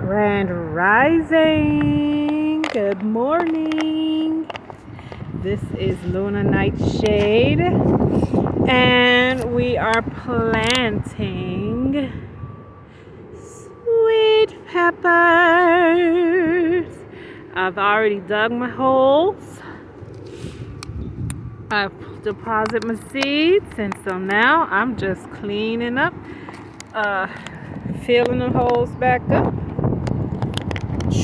Grand Rising. Good morning. This is Luna Nightshade, and we are planting sweet peppers. I've already dug my holes. I've deposited my seeds, and so now I'm just cleaning up, filling the holes back up,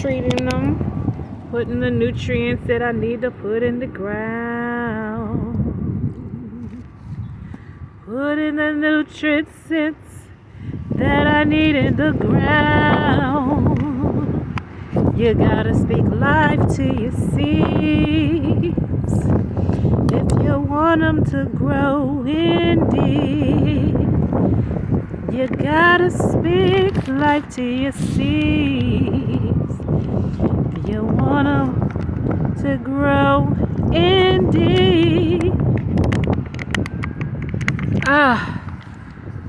treating them, putting the nutrients that I need to put in the ground, putting the nutrients that I need in the ground. You gotta speak life to your seeds if you want them to grow indeed. You gotta speak life to your seeds if you want them to grow indeed.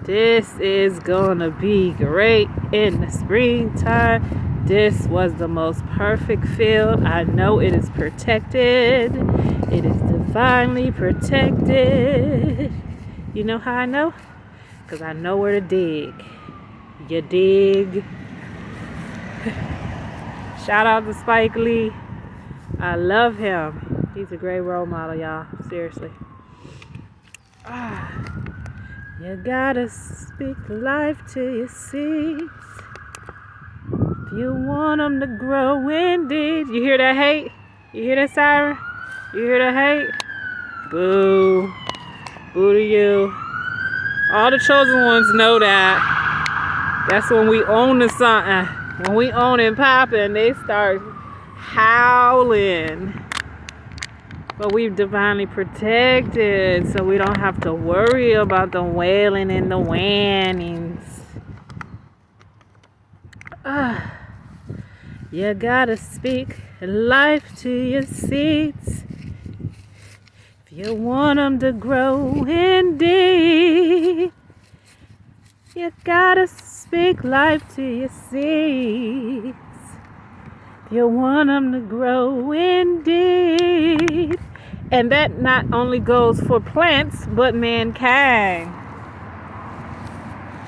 This is gonna be great in the springtime. This was the most perfect field. I know it is protected. It is divinely protected. You know how I know? Because I know where to dig. You dig? Shout out to Spike Lee. I love him. He's a great role model, y'all. Seriously. You gotta speak life to your seeds if you want them to grow indeed. You hear that hate? You hear that siren? You hear that hate? Boo. Boo to you. All the chosen ones know that. That's when we own the something. When we own it popping, they start howling. But we've divinely protected, so we don't have to worry about the wailing and the whinings. You gotta speak life to your seeds if you want them to grow indeed. You gotta speak life to your seeds if you want them to grow indeed. And that not only goes for plants, but mankind.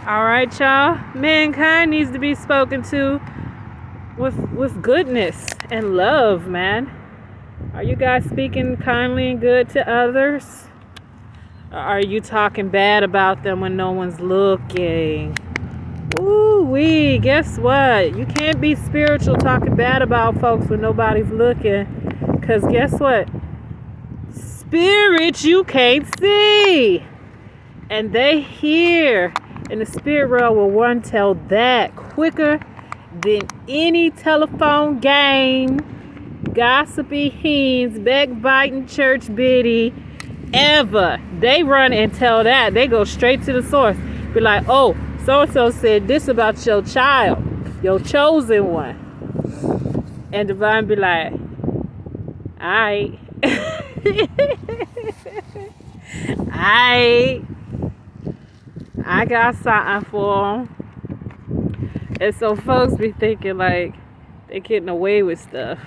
All right, y'all. Mankind needs to be spoken to with goodness and love, man. Are you guys speaking kindly and good to others? Or are you talking bad about them when no one's looking? Ooh-wee, guess what? You can't be spiritual talking bad about folks when nobody's looking. Because guess what? Spirit you can't see. And they hear. And the spirit realm will run tell that quicker than any telephone game, gossipy hens, backbiting church biddy ever. They run and tell that. They go straight to the source. Be like, oh, so-and-so said this about your child, your chosen one. And divine be like, alright. I got something for them. And so folks be thinking like they getting away with stuff.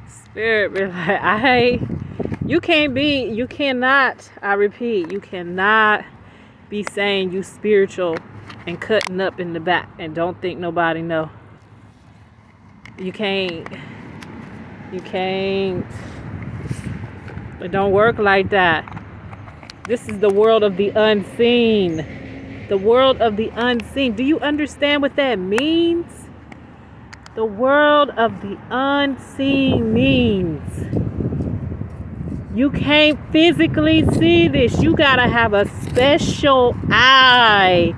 Spirit be like, you cannot, I repeat, you cannot be saying you spiritual and cutting up in the back and don't think nobody know. You can't. It don't work like that. This is the world of the unseen. The world of the unseen. Do you understand what that means? The world of the unseen means you can't physically see this. You gotta have a special eye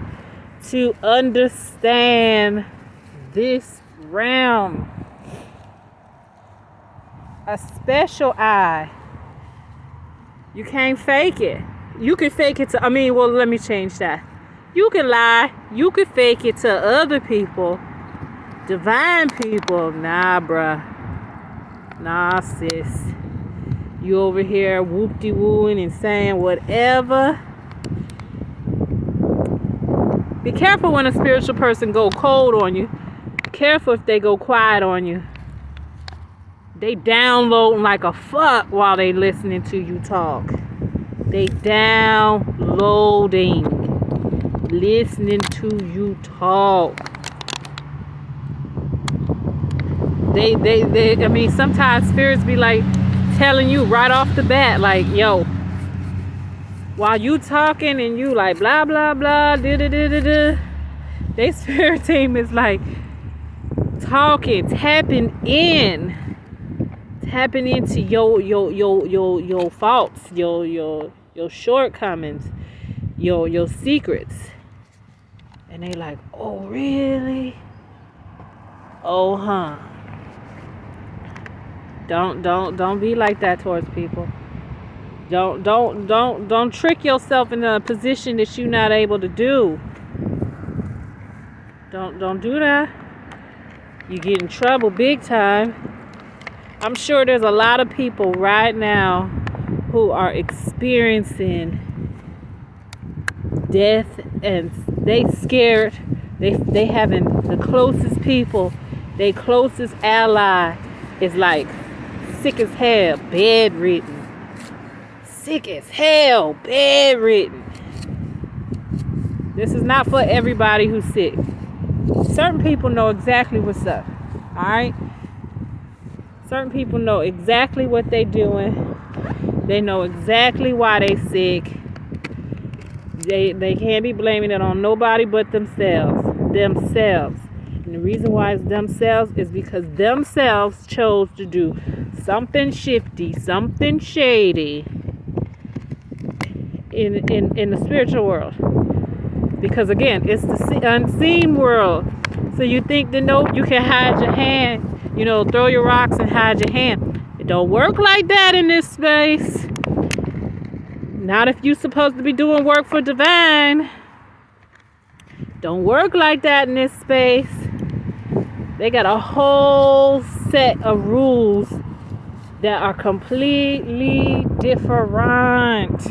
to understand this realm. A special eye. You can't fake it. You can fake it to, let me change that. You can lie. You can fake it to other people. Divine people. Nah, bruh. Nah, sis. You over here whoop-de-wooing and saying whatever. Be careful when a spiritual person go cold on you. careful if they go quiet on you. They downloading like a fuck while they listening to you talk. They downloading, listening to you talk. I mean, sometimes spirits be like telling you right off the bat, like, yo, while you talking and you like blah blah blah, da. They spirit team is like talking, tapping into your faults, your shortcomings, your secrets. And they like, oh really? Oh huh. Don't be like that towards people. Don't trick yourself in a position that you're not able to do. Don't do that. You get in trouble big time. I'm sure there's a lot of people right now who are experiencing death and they scared. They having the closest people, their closest ally is like sick as hell, bedridden. Sick as hell, bedridden. This is not for everybody who's sick. Certain people know exactly what's up. Alright? Certain people know exactly what they're doing. They know exactly why they sick. They can't be blaming it on nobody but themselves. And the reason why it's themselves is because themselves chose to do something shifty, something shady in the spiritual world. Because again, it's the unseen world. So you think that no, you can hide your hand, throw your rocks and hide your hand. It don't work like that in this space. Not if you're supposed to be doing work for divine. Don't work like that in this space. They got a whole set of rules that are completely different.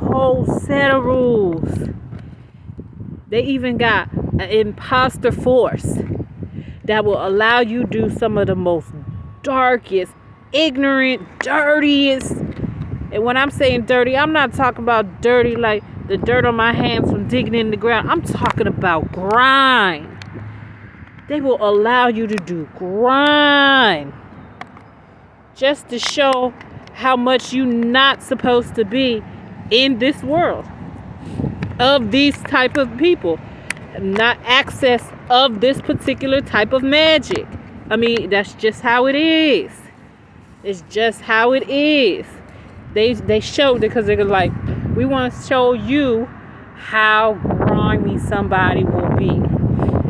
Whole set of rules. They even got an imposter force that will allow you to do some of the most darkest, ignorant, dirtiest. And when I'm saying dirty, I'm not talking about dirty like the dirt on my hands from digging in the ground. I'm talking about grime. They will allow you to do grime just to show how much you're not supposed to be in this world of these type of people, not access of this particular type of magic. I mean, that's just how it is. It's just how it is. They showed it because they're like, we want to show you how grimy somebody will be,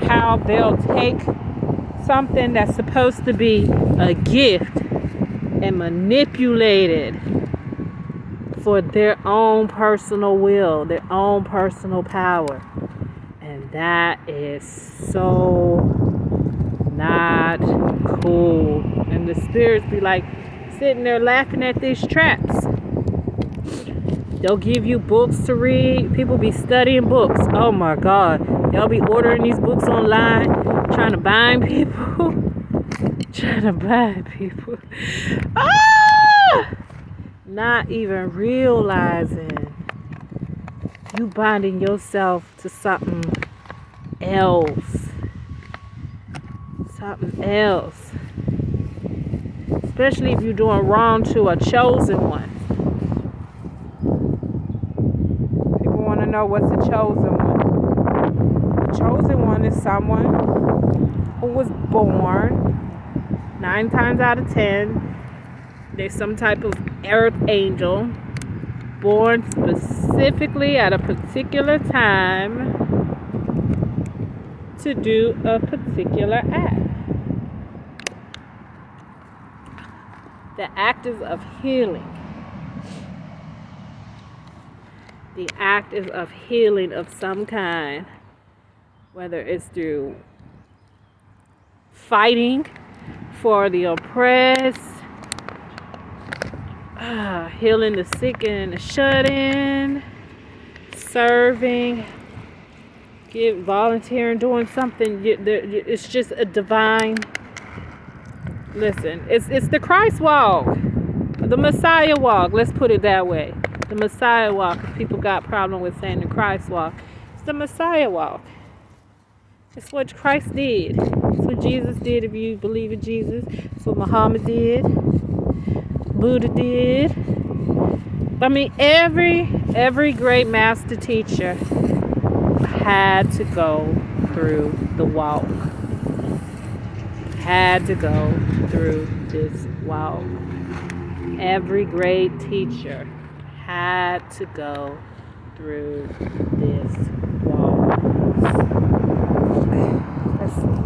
how they'll take something that's supposed to be a gift and manipulate it for their own personal will, their own personal power. And that is so not cool. And the spirits be like sitting there laughing at these traps. They'll give you books to read. People be studying books. Oh my God. They'll be ordering these books online, trying to bind people. Not even realizing you binding yourself to something else. Especially if you're doing wrong to a chosen one. People want to know what's a chosen one. A chosen one is someone who was born 9 times out of 10. They're some type of earth angel born specifically at a particular time to do a particular act. The act is of healing. The act is of healing of some kind, whether it's through fighting for the oppressed, healing the sick and the shut-in, serving, volunteering, doing something. It's just a divine. Listen, it's the Christ walk, the Messiah walk. Let's put it that way. The Messiah walk. If people got problem with saying the Christ walk, it's the Messiah walk. It's what Christ did. It's what Jesus did. If you believe in Jesus, it's what Muhammad did. Buddha did. I mean, every great master teacher had to go through the walk. Had to go through this walk. Every great teacher had to go through this walk. Let's see.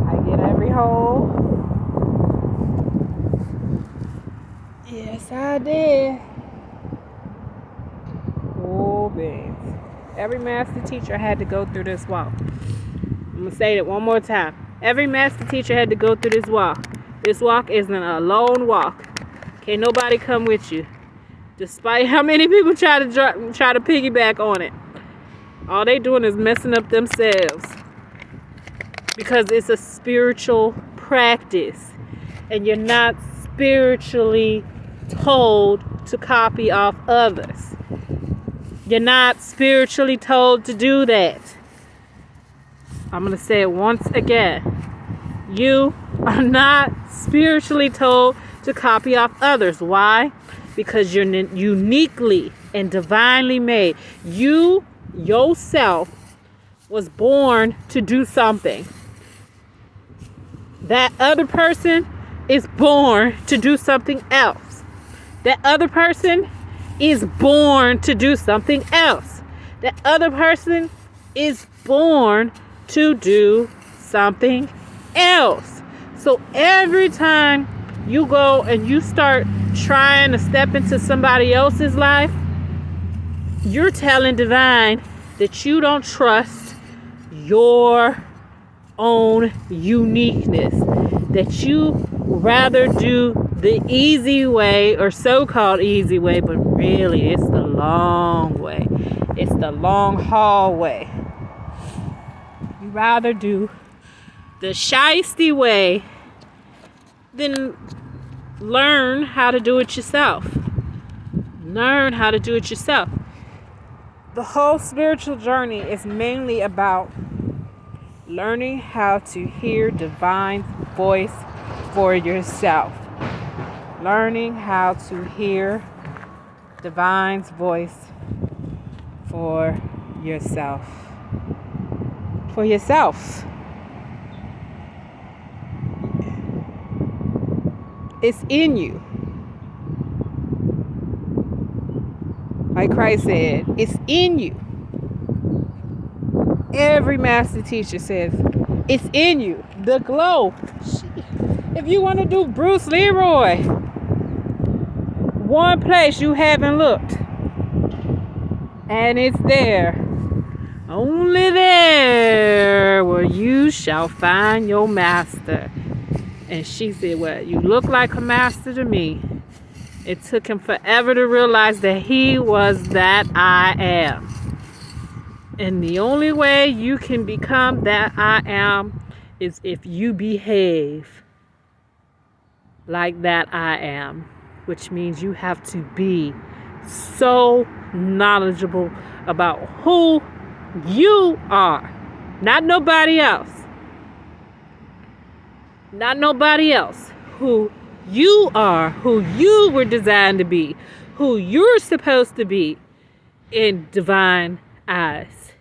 I get every hole. Yes, I did. Oh, man. Every master teacher had to go through this walk. I'm going to say it one more time. Every master teacher had to go through this walk. This walk isn't a lone walk. Can't nobody come with you. Despite how many people try to piggyback on it. All they doing is messing up themselves. Because it's a spiritual practice. And you're not spiritually told to copy off others. You're not spiritually told to do that. I'm going to say it once again. You are not spiritually told to copy off others. Why? Because you're uniquely and divinely made. You, yourself, was born to do something. That other person is born to do something else. That other person is born to do something else. That other person is born to do something else. So every time you go and you start trying to step into somebody else's life, you're telling divine that you don't trust your own uniqueness, that you rather do the easy way, or so-called easy way, but really it's the long way. It's the long haul way. You rather do the shiesty way than learn how to do it yourself. Learn how to do it yourself. The whole spiritual journey is mainly about learning how to hear divine voice for yourself. Learning how to hear divine's voice for yourself. For yourself. It's in you. Like Christ said, it's in you. Every master teacher says, it's in you. The glow. If you want to do Bruce Leroy, one place you haven't looked, and it's there. Only there where you shall find your master. And she said, well, you look like a master to me. It took him forever to realize that he was that I am. And the only way you can become that I am is if you behave like that I am. Which means you have to be so knowledgeable about who you are. Not nobody else. Not nobody else. Who you are, who you were designed to be, who you're supposed to be in divine eyes.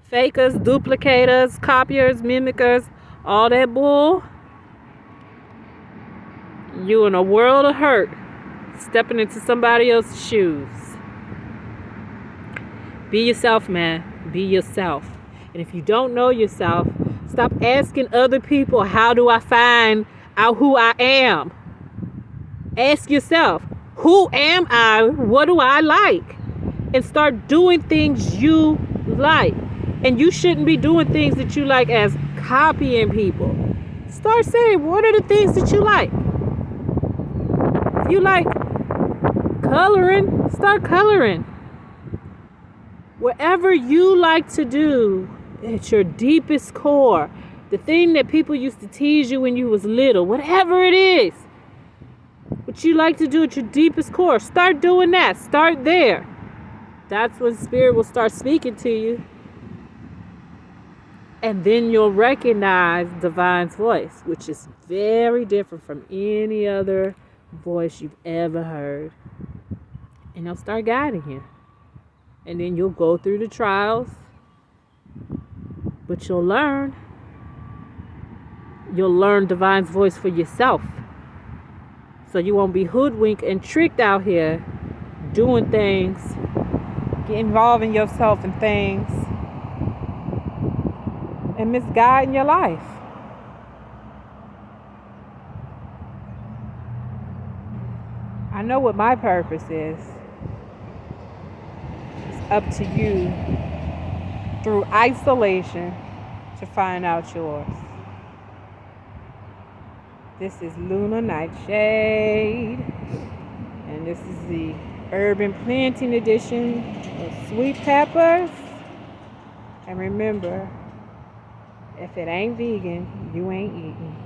Fakers, duplicators, copiers, mimickers, all that bull. You in a world of hurt, stepping into somebody else's shoes. Be yourself, man. Be yourself. And if you don't know yourself, stop asking other people, how do I find out who I am? Ask yourself, who am I? What do I like? And start doing things you like. And you shouldn't be doing things that you like as copying people. Start saying, what are the things that you like? If you like coloring, start coloring. Whatever you like to do at your deepest core, the thing that people used to tease you when you was little, whatever it is, what you like to do at your deepest core, start doing that. Start there. That's when Spirit will start speaking to you. And then you'll recognize Divine's voice, which is very different from any other voice you've ever heard. And they'll start guiding you. And then you'll go through the trials, but you'll learn. You'll learn Divine's voice for yourself. So you won't be hoodwinked and tricked out here doing things, involving yourself in things, and misguiding your life. I know what my purpose is. It's up to you through isolation to find out yours. This is Lunar Nightshade, and this is the Urban Planting Edition of Sweet Peppers. And remember, if it ain't vegan, you ain't eating.